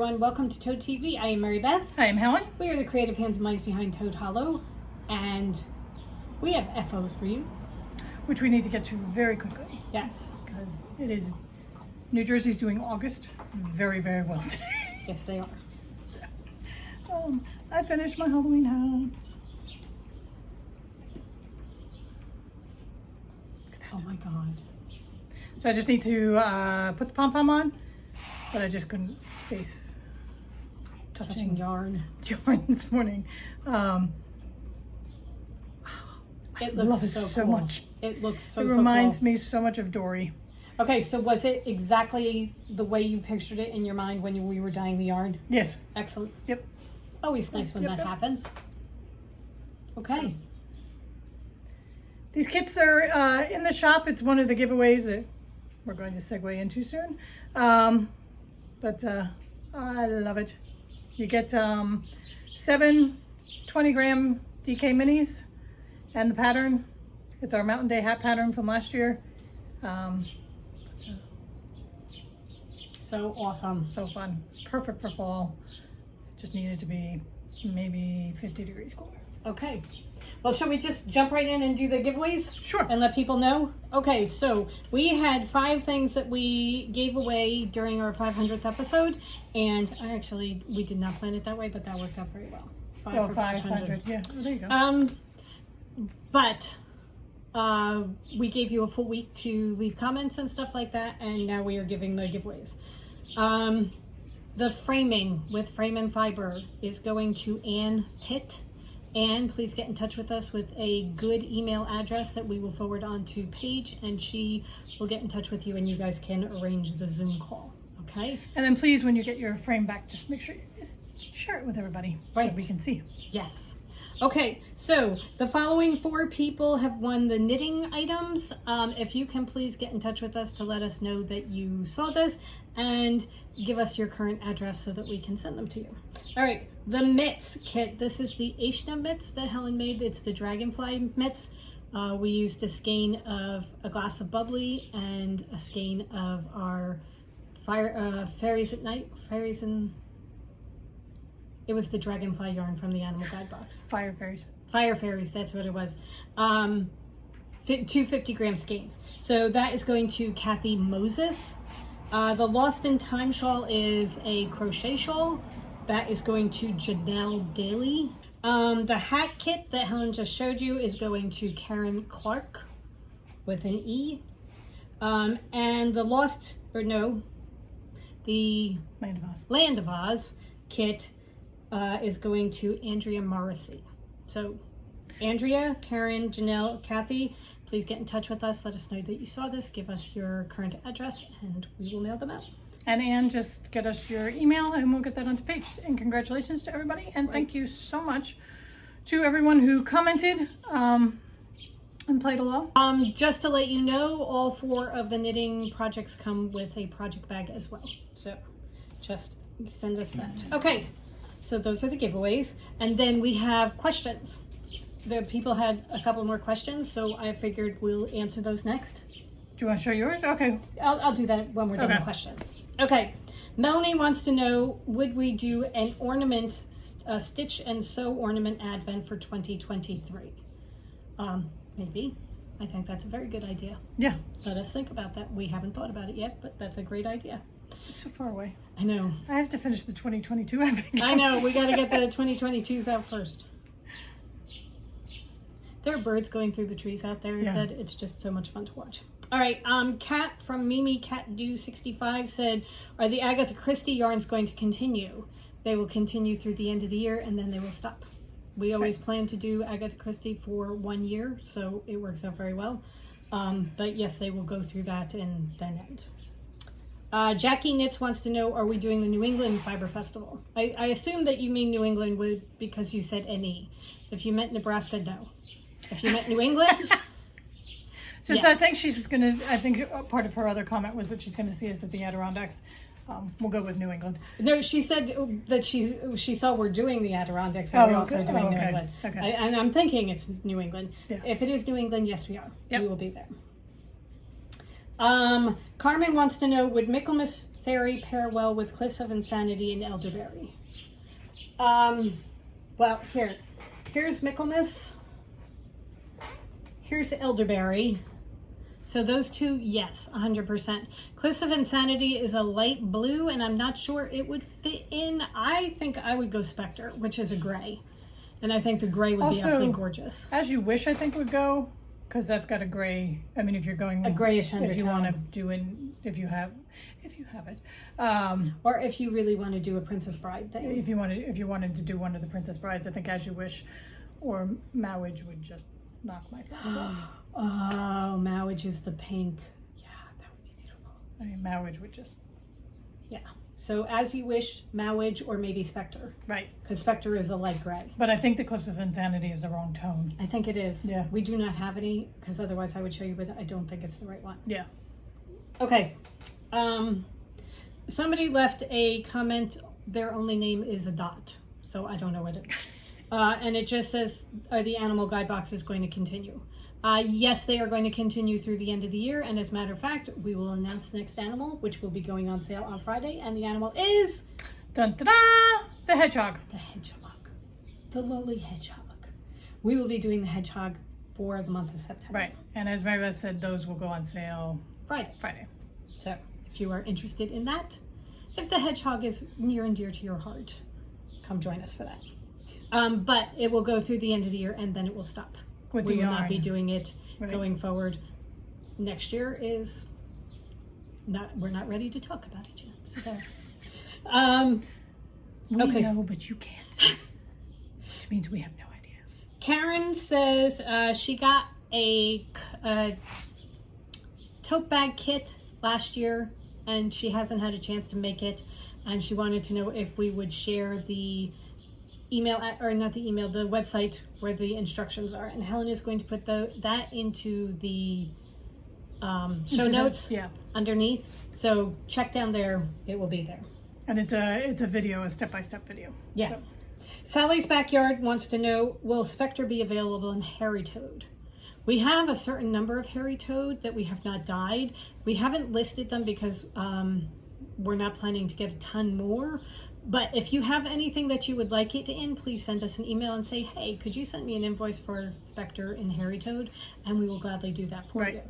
everyone. Welcome to Toad TV. I am Mary Beth. I am Helen. We are the creative hands and minds behind Toad Hollow, and we have FOs for you. Which we need to get to very quickly. Yes. Because it is, New Jersey's doing August very, very well today. Yes, they are. So, I finished my Halloween hat. Oh my God. So I just need to put the Pom Pom on, but I just couldn't face touching yarn this morning. It I looks love it so so cool. much. It looks so It so reminds cool. me so much of Dory. Okay, so was it exactly the way you pictured it in your mind when we were dyeing the yarn? Yes. Excellent. Yep. Always nice when Yep. that happens. Okay. These kits are in the shop. It's one of the giveaways that we're going to segue into soon. But I love it. You get 7 20-gram DK minis and the pattern. It's our Mountain Day hat pattern from last year. So awesome. So fun. Perfect for fall. Just needed to be maybe 50 degrees cooler. Okay. Well, shall we just jump right in and do the giveaways? Sure. And let people know? Okay, so we had 5 things that we gave away during our 500th episode. And we did not plan it that way, but that worked out very well. 500. Yeah. Oh, there you go. But we gave you a full week to leave comments and stuff like that. And now we are giving the giveaways. The framing with Frame and Fiber is going to Ann Pitt. And please get in touch with us with a good email address that we will forward on to Paige, and she will get in touch with you and you guys can arrange the Zoom call. Okay? And then please, when you get your frame back, just make sure you just share it with everybody Right. so we can see. Yes. Okay, so the following 4 people have won the knitting items. If you can please get in touch with us to let us know that you saw this and give us your current address so that we can send them to you. All right, the mitts kit. This is the Ashna mitts that Helen made. It's the dragonfly mitts. We used a skein of a glass of bubbly and a skein of our Fairies at Night. It was the dragonfly yarn from the Animal Guide box. Fire Fairies. Fire Fairies, that's what it was. 2 50-gram skeins. So that is going to Kathy Moses. The Lost in Time shawl is a crochet shawl. That is going to Janelle Daly. The hat kit that Helen just showed you is going to Karen Clark with an E. And the Land of Oz kit is going to Andrea Morrissey. So Andrea, Karen, Janelle, Kathy, please get in touch with us. Let us know that you saw this. Give us your current address and we will mail them out. And Anne, just get us your email and we'll get that onto Paige. And congratulations to everybody. And thank you so much to everyone who commented and played along. Just to let you know, all 4 of the knitting projects come with a project bag as well. So just send us that. Okay. So those are the giveaways. And then we have questions. The people had a couple more questions, so I figured we'll answer those next. Do you want to show yours? Okay. I'll do that when we're done with questions. Okay. Melanie wants to know, would we do an ornament, a stitch and sew ornament advent for 2023? Maybe. I think that's a very good idea. Yeah. Let us think about that. We haven't thought about it yet, but that's a great idea. It's so far away. I know. I have to finish the 2022 advent. I know. We got to get the 2022s out first. There are birds going through the trees out there that it's just so much fun to watch. All right, Kat from Mimi Cat Do 65 said, are the Agatha Christie yarns going to continue? They will continue through the end of the year and then they will stop. We always plan to do Agatha Christie for 1 year, so it works out very well. But yes, they will go through that and then end. Jackie Knits wants to know, are we doing the New England Fiber Festival? I assume that you mean New England because you said NE. If you meant Nebraska, no. If you meant New England, Since yes. I think she's going to, I think part of her other comment was that she's going to see us at the Adirondacks. We'll go with New England. No, she said that she saw we're doing the Adirondacks, so we're also doing New England. Okay. And I'm thinking it's New England. Yeah. If it is New England, yes, we are. Yep. We will be there. Carmen wants to know, would Michaelmas Fairy pair well with Cliffs of Insanity and Elderberry? Well, here's Michaelmas. Here's Elderberry. So those two, yes, 100%. Cliffs of Insanity is a light blue, and I'm not sure it would fit in. I think I would go Spectre, which is a gray. And I think the gray would be absolutely gorgeous. As You Wish, I think would go, because that's got a gray. I mean, if you're going a grayish undertone. If you want to do if you have it, or if you really want to do a Princess Bride thing. If you wanted to do one of the Princess Brides, I think As You Wish or Marriage would just knock my socks off. Oh, Marriage is the pink. Yeah, that would be beautiful. I mean, Marriage would just. Yeah. So As You Wish, Marriage, or maybe Spectre. Right. Because Spectre is a light gray. But I think the Cliffs of Insanity is the wrong tone. I think it is. Yeah. We do not have any, because otherwise I would show you, but I don't think it's the right one. Yeah. Okay. Somebody left a comment. Their only name is a dot. So I don't know what it is. And it just says, are the animal guide boxes going to continue? Yes, they are going to continue through the end of the year. And as a matter of fact, we will announce the next animal, which will be going on sale on Friday. And the animal is... Dun, da, da, the hedgehog. The hedgehog. The lowly hedgehog. We will be doing the hedgehog for the month of September. Right. And as Mary Beth said, those will go on sale Friday. So if you are interested in that, if the hedgehog is near and dear to your heart, come join us for that. But it will go through the end of the year and then it will stop. We will not be doing it going forward. Next year is not. We're not ready to talk about it yet. So there. We know, but you can't. Which means we have no idea. Karen says she got a tote bag kit last year, and she hasn't had a chance to make it, and she wanted to know if we would share the the website where the instructions are, and Helen is going to put that into the show notes underneath. So check down there; it will be there. And it's a video, a step-by-step video. Yeah. So. Sally's Backyard wants to know: will Spectre be available in Hairy Toad? We have a certain number of Hairy Toad that we have not dyed. We haven't listed them because we're not planning to get a ton more. But if you have anything that you would like it in, please send us an email and say, hey, could you send me an invoice for Spectre and Hairy Toad? And we will gladly do that for you.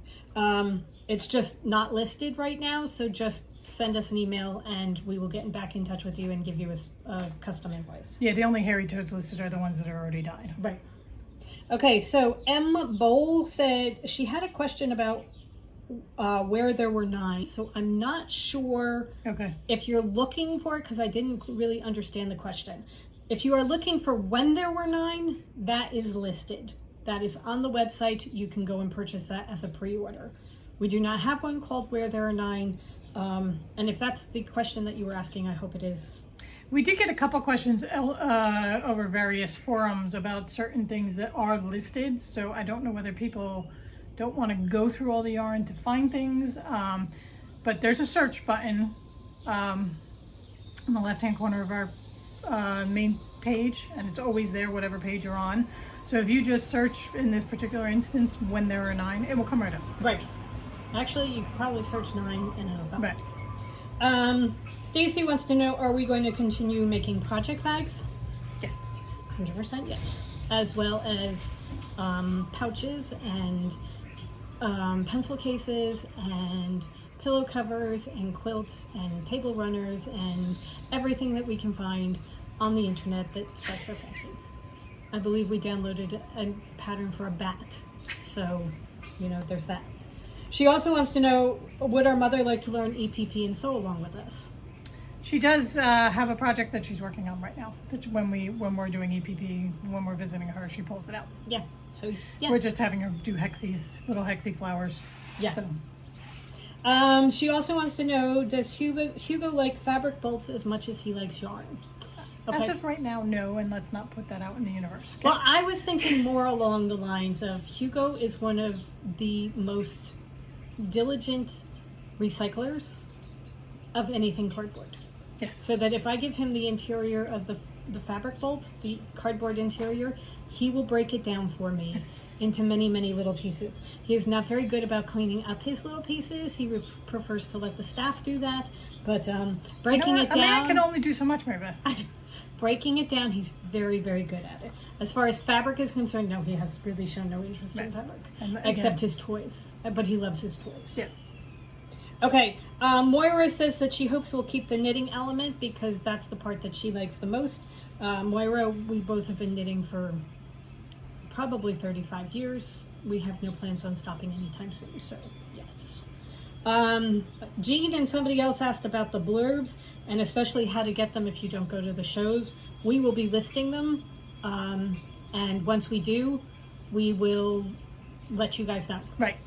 It's just not listed right now, so just send us an email and we will get back in touch with you and give you a custom invoice. Yeah, the only Hairy Toads listed are the ones that are already dyed. Right. Okay, so M. Bowl said she had a question about where there were 9. So I'm not sure if you're looking for it, because I didn't really understand the question. If you are looking for when there were 9, that is listed. That is on the website. You can go and purchase that as a pre-order. We do not have one called Where There Are 9. And if that's the question that you were asking, I hope it is. We did get a couple questions over various forums about certain things that are listed. So I don't know whether people don't want to go through all the yarn to find things. But there's a search button on the left-hand corner of our main page. And it's always there, whatever page you're on. So if you just search, in this particular instance, When There Are 9, it will come right up. Right. Actually, you could probably search 9 and it'll come up. Right. Stacy wants to know, are we going to continue making project bags? Yes. 100% yes. As well as pouches and pencil cases and pillow covers and quilts and table runners and everything that we can find on the internet that strikes our fancy. I believe we downloaded a pattern for a bat. So, there's that. She also wants to know, would our mother like to learn EPP and sew along with us? She does have a project that she's working on right now. That when we're doing EPP, when we're visiting her, she pulls it out. Yeah. So yeah. We're just having her do hexies, little hexie flowers. Yeah. So. She also wants to know, does Hugo like fabric bolts as much as he likes yarn? Okay. As of right now, no, and let's not put that out in the universe. Okay? Well, I was thinking more along the lines of Hugo is one of the most diligent recyclers of anything cardboard. Yes. So that if I give him the interior of the fabric bolts, the cardboard interior, he will break it down for me into many, many little pieces. He is not very good about cleaning up his little pieces. He prefers to let the staff do that. But breaking it A man down, can only do so much, Maria. breaking it down, he's very, very good at it. As far as fabric is concerned, no, he has really shown no interest in fabric, except his toys. But he loves his toys. Yeah. Okay, Moira says that she hopes we'll keep the knitting element because that's the part that she likes the most. Moira, we both have been knitting for probably 35 years. We have no plans on stopping anytime soon, so yes. Jean and somebody else asked about the blurbs and especially how to get them if you don't go to the shows. We will be listing them, and once we do, we will let you guys know. Right.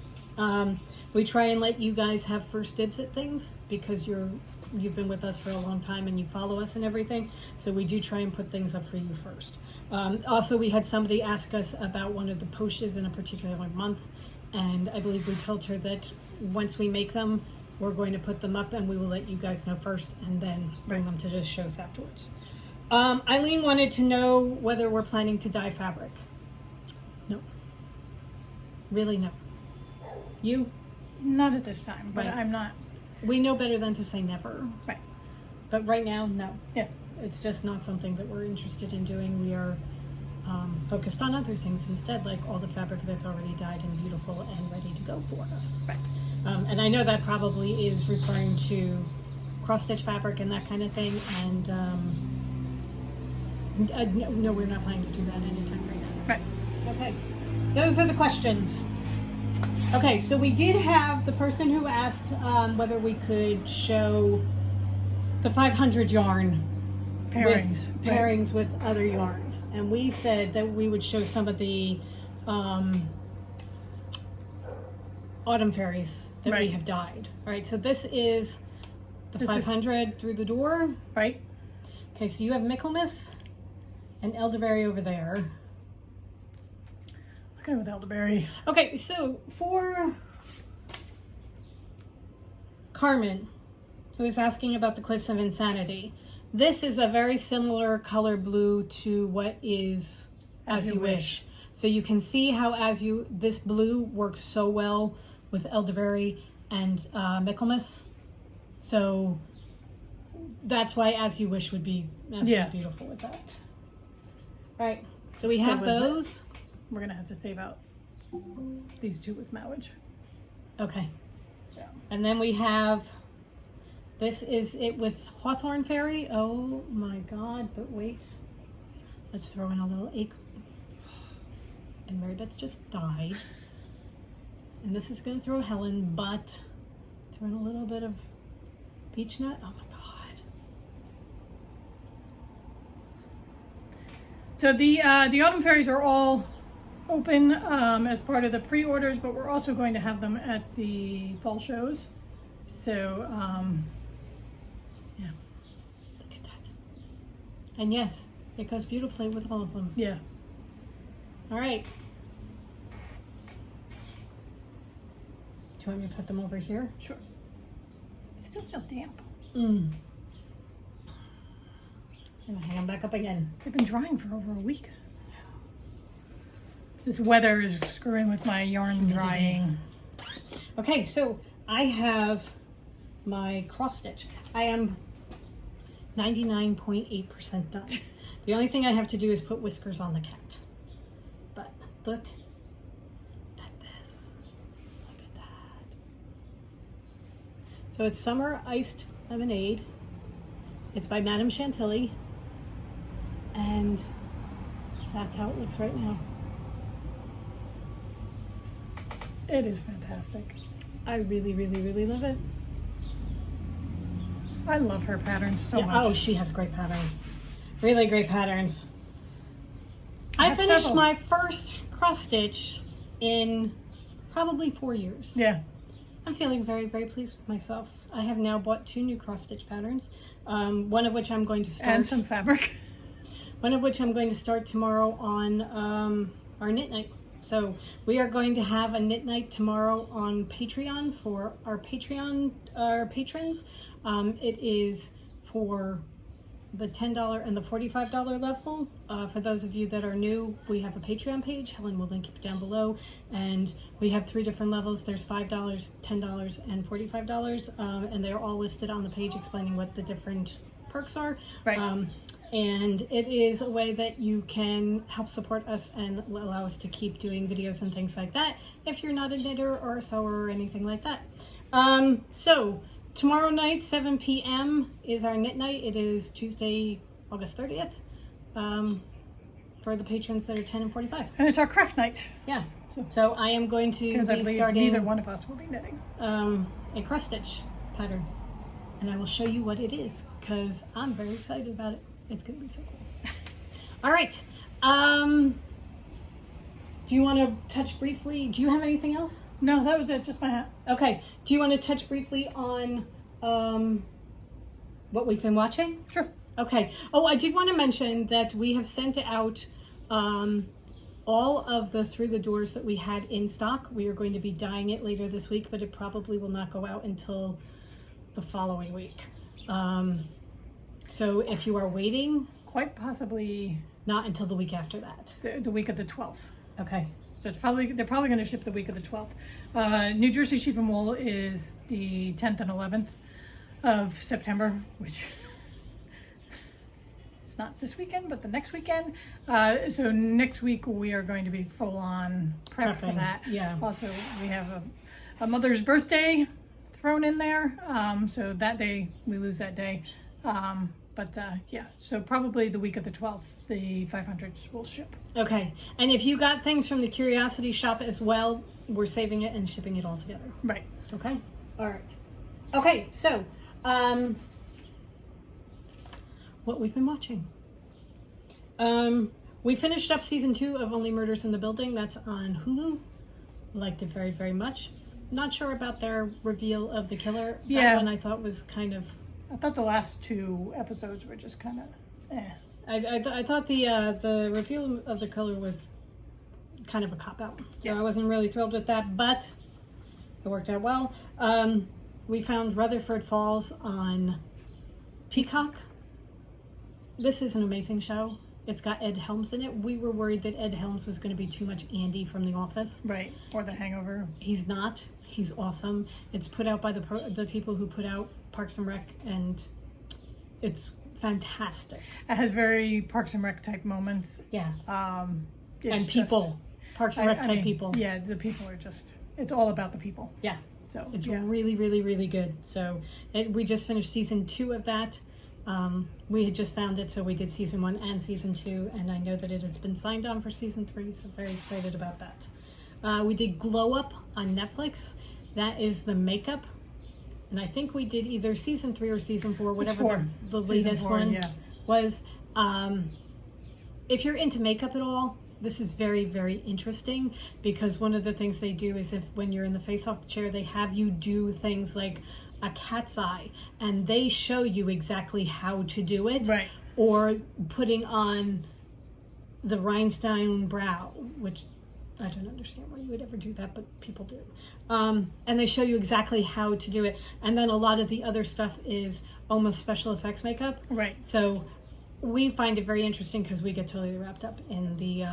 We try and let you guys have first dibs at things because you've been with us for a long time and you follow us and everything. So we do try and put things up for you first. Also, we had somebody ask us about one of the poshes in a particular month, and I believe we told her that once we make them, we're going to put them up and we will let you guys know first and then bring them to the shows afterwards. Eileen wanted to know whether we're planning to dye fabric. No. Really, no. You? Not at this time, but Right. I'm not. We know better than to say never. Right. But right now, no. Yeah. It's just not something that we're interested in doing. We are focused on other things instead, like all the fabric that's already dyed and beautiful and ready to go for us. Right. And I know that probably is referring to cross-stitch fabric and that kind of thing. And no, we're not planning to do that anytime right now. Right. Okay. Those are the questions. Okay, so we did have the person who asked whether we could show the 500 yarn pairings with other yarns, and we said that we would show some of the autumn fairies that we have dyed. All right, so this is the 500 through the door. Right. Okay, so you have Michaelmas and Elderberry over there. Okay, with Elderberry. Okay, so for Carmen, who is asking about the Cliffs of Insanity, this is a very similar color blue to what is As You Wish. So you can see how this blue works so well with Elderberry and Michaelmas. So that's why As You Wish would be absolutely beautiful with that. All right, so we have those. We're gonna have to save out these two with Mowage. Okay. Yeah. And then we have, this is it with Hawthorn Fairy. Oh my God, but wait. Let's throw in a little acorn. And Mary Beth just died. And this is gonna throw Helen, but throw in a little bit of beech nut. Oh my God. So the Autumn Fairies are all open as part of the pre-orders, but we're also going to have them at the fall shows. So, yeah. Look at that. And yes, it goes beautifully with all of them. Yeah. All right. Do you want me to put them over here? Sure. They still feel damp. I'm gonna hang them back up again. They've been drying for over a week. This weather is screwing with my yarn drying. Okay, so I have my cross stitch. I am 99.8% done. The only thing I have to do is put whiskers on the cat. But look at this. Look at that. So it's Summer Iced Lemonade. It's by Madame Chantilly. And that's how it looks right now. It is fantastic. I really, really, really love it. I love her patterns so much. Oh, she has great patterns. Really great patterns. I have finished several. my first cross stitch in probably 4 years. Yeah. I'm feeling very, very pleased with myself. I have now bought 2 new cross stitch patterns. One of which I'm going to start. And some fabric. One of which I'm going to start tomorrow on our knit night. So we are going to have a knit night tomorrow on Patreon for our patrons. It is for the $10 and the $45 level. For those of you that are new, we have a Patreon page. Helen will link it down below. And we have 3 different levels. There's $5, $10, and $45. And they're all listed on the page explaining what the different perks are. Right. And it is a way that you can help support us and allow us to keep doing videos and things like that if you're not a knitter or a sewer or anything like that. So tomorrow night, 7 p.m. is our knit night. It is Tuesday, August 30th, for the patrons that are 10 and 45. And it's our craft night. Yeah. So I am going to Because I be believe starting neither one of us will be knitting. a cross stitch pattern. And I will show you what it is because I'm very excited about it. It's going to be so cool. All right. Do you want to touch briefly? Do you have anything else? No, that was it. Just my hat. Okay. Do you want to touch briefly on what we've been watching? Sure. Okay. Oh, I did want to mention that we have sent out all of the Through the Doors that we had in stock. We are going to be dyeing it later this week, but it probably will not go out until the following week. So if you are waiting, Quite possibly not until the week after that. the week of the 12th. Okay. So they're probably going to ship the week of the 12th. New Jersey Sheep and Wool is the 10th and 11th of September, which it's not this weekend, but the next weekend. So next week we are going to be full on prep for Prepping, that. yeah. Also, we have a mother's birthday thrown in there. So that day we lose that day. Yeah, so probably the week of the 12th, the 500s will ship. Okay. And if you got things from the Curiosity Shop as well, we're saving it and shipping it all together. Right. Okay. All right. Okay. So, what we've been watching. We finished up season 2 of Only Murders in the Building. That's on Hulu. Liked it very, very much. Not sure about their reveal of the killer. Yeah. That one I thought was kind of. I thought the last 2 episodes were just kind of eh. I thought the reveal of the killer was kind of a cop-out. So Yeah. I wasn't really thrilled with that, but it worked out well. We found Rutherford Falls on Peacock. This is an amazing show. It's got Ed Helms in it. We were worried that Ed Helms was going to be too much Andy from The Office. Right, or The Hangover. He's not. He's awesome. It's put out by the people who put out Parks and Rec, and it's fantastic. It has very Parks and Rec type moments. Yeah. It's And people. Parks and Rec type people. Yeah, the people are just, it's all about the people. Yeah. So It's yeah. really, really, really good. So we just finished season 2 of that. We had just found it, so we did season 1 and season 2, and I know that it has been signed on for season 3, so very excited about that. We did Glow Up on Netflix. That is the makeup, and I think we did either season 3 or season 4, whatever the Season latest 4, one yeah. was. If you're into makeup at all, this is very, very interesting, because one of the things they do is when you're in the face-off chair, they have you do things like a cat's eye, and they show you exactly how to do it. Right. Or putting on the rhinestone brow, which I don't understand why you would ever do that, but people do. And they show you exactly how to do it. And then a lot of the other stuff is almost special effects makeup. Right. So we find it very interesting because we get totally wrapped up in the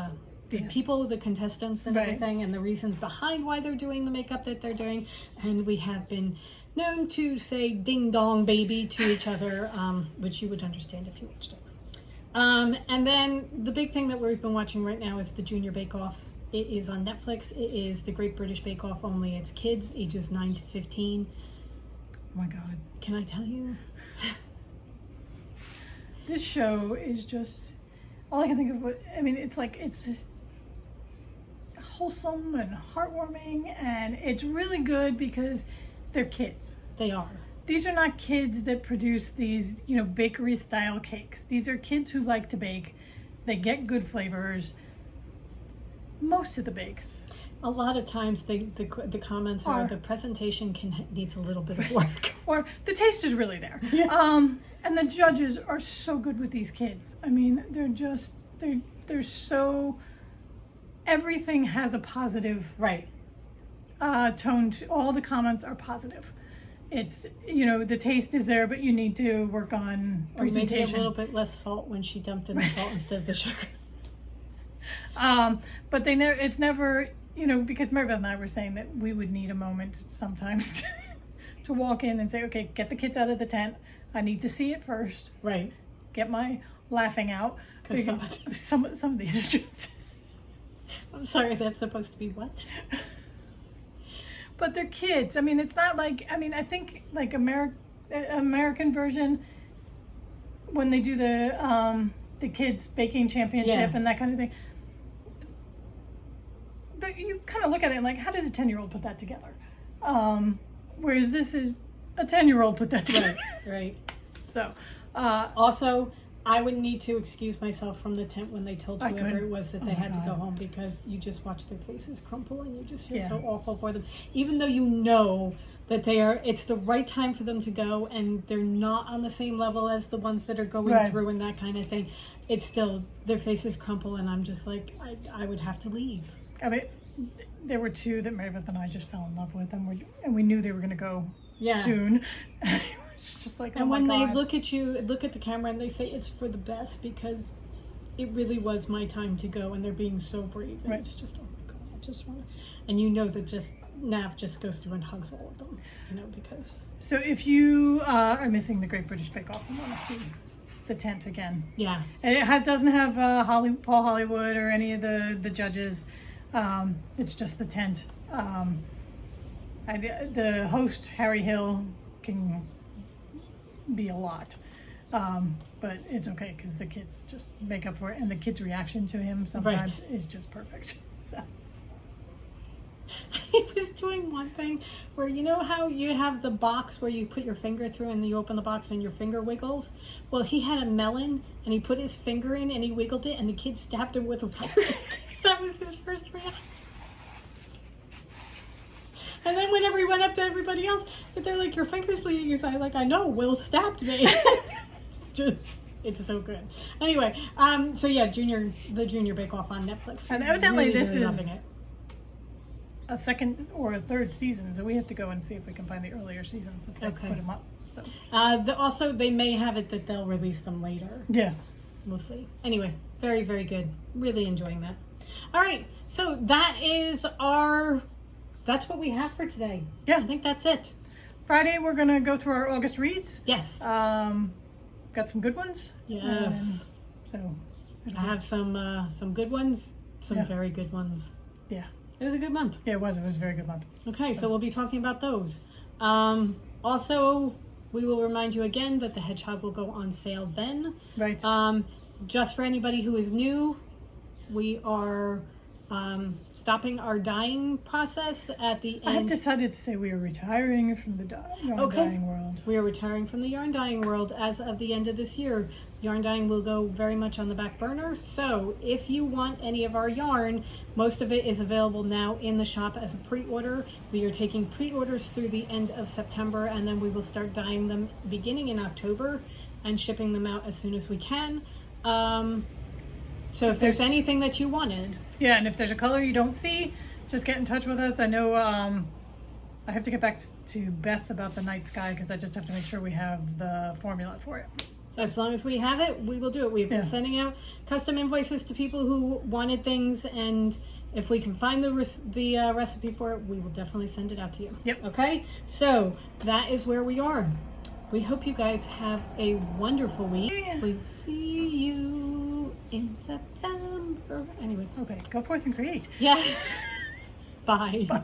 Yes. people, the contestants and Right. everything, and the reasons behind why they're doing the makeup that they're doing. And we have been known to say ding dong baby to each other, which you would understand if you watched it. And then the big thing that we've been watching right now is the Junior Bake Off. It is on Netflix. It is the Great British Bake Off, only it's kids ages 9 to 15. Oh my God. Can I tell you? This show is just, all I can think of, it's just wholesome and heartwarming, and it's really good because they're kids. They are. These are not kids that produce these, bakery style cakes. These are kids who like to bake. They get good flavors. Most of the bakes. A lot of times the comments are the presentation needs a little bit of work. Or the taste is really there. Yeah. And the judges are so good with these kids. I mean, they're so, everything has a positive Right. tone. All the comments are positive. it's, you know, the taste is there, but you need to work on Or maybe a presentation. little bit less salt when she dumped in the salt instead of the sugar. But they never, it's never, you know, because Maribeth and I were saying that we would need a moment sometimes to walk in and say, okay, get the kids out of the tent. I need to see it first. Right. Get my laughing out. Because Some of these are just... I'm sorry, that's supposed to be what? But they're kids. I mean, it's not like, I mean, I think like American version, when they do the kids baking championship and that kind of thing, you kind of look at it and like, how did a 10-year-old put that together? Whereas this is a 10-year-old put that together. Right. So, also, I would need to excuse myself from the tent when they told whoever it was that they had to go home, because you just watch their faces crumple and you just feel so awful for them. Even though you know that it's the right time for them to go and they're not on the same level as the ones that are going through and that kind of thing. It's still, their faces crumple and I'm just like, I would have to leave. I mean, there were two that Maribeth and I just fell in love with, and we knew they were going to go soon. It's just like, and when they look at the camera and they say it's for the best, because it really was my time to go, and they're being so brave. And it's just, oh my God, I just want to. And you know that just Nav just goes through and hugs all of them, you know, because. So if you are missing the Great British Bake Off and want to see the tent again, and it doesn't have Paul Hollywood or any of the judges. It's just the tent. The host, Harry Hill, can be a lot. But it's okay because the kids just make up for it. And the kids' reaction to him sometimes is just perfect. So. He was doing one thing where, you know how you have the box where you put your finger through and you open the box and your finger wiggles? Well, he had a melon and he put his finger in and he wiggled it and the kid stabbed him with a fork. That was his first reaction. And then whenever he went up to everybody else, they're like, your finger's bleeding. He's like, I know, Will stabbed me. It's so good. Anyway, so yeah, the Junior Bake Off on Netflix. And evidently really, this really is loving it. A second or a third season, so we have to go and see if we can find the earlier seasons if they put them up. So also, they may have it that they'll release them later. Yeah. We'll see. Anyway, very, very good. Really enjoying that. All right, so that's what we have for today. Yeah. I think that's it. Friday, we're going to go through our August reads. Yes. Got some good ones. Yes. So I have some good ones, some very good ones. Yeah. It was a good month. Yeah, it was. It was a very good month. Okay, so we'll be talking about those. Also, we will remind you again that the Hedgehog will go on sale then. Right. Just for anybody who is new, we are stopping our dyeing process at the end. I have decided to say we are retiring from the yarn dyeing world. We are retiring from the yarn dyeing world as of the end of this year. Yarn dyeing will go very much on the back burner. So if you want any of our yarn, most of it is available now in the shop as a pre-order. We are taking pre-orders through the end of September, and then we will start dyeing them beginning in October and shipping them out as soon as we can. So if there's anything that you wanted. Yeah, and if there's a color you don't see, just get in touch with us. I know I have to get back to Beth about the night sky because I just have to make sure we have the formula for it. So as long as we have it, we will do it. We've been sending out custom invoices to people who wanted things, and if we can find the recipe for it, we will definitely send it out to you. Yep. Okay? So that is where we are. We hope you guys have a wonderful week. Yeah. We'll see you in September. Anyway. Okay, go forth and create. Yes. Bye. Bye.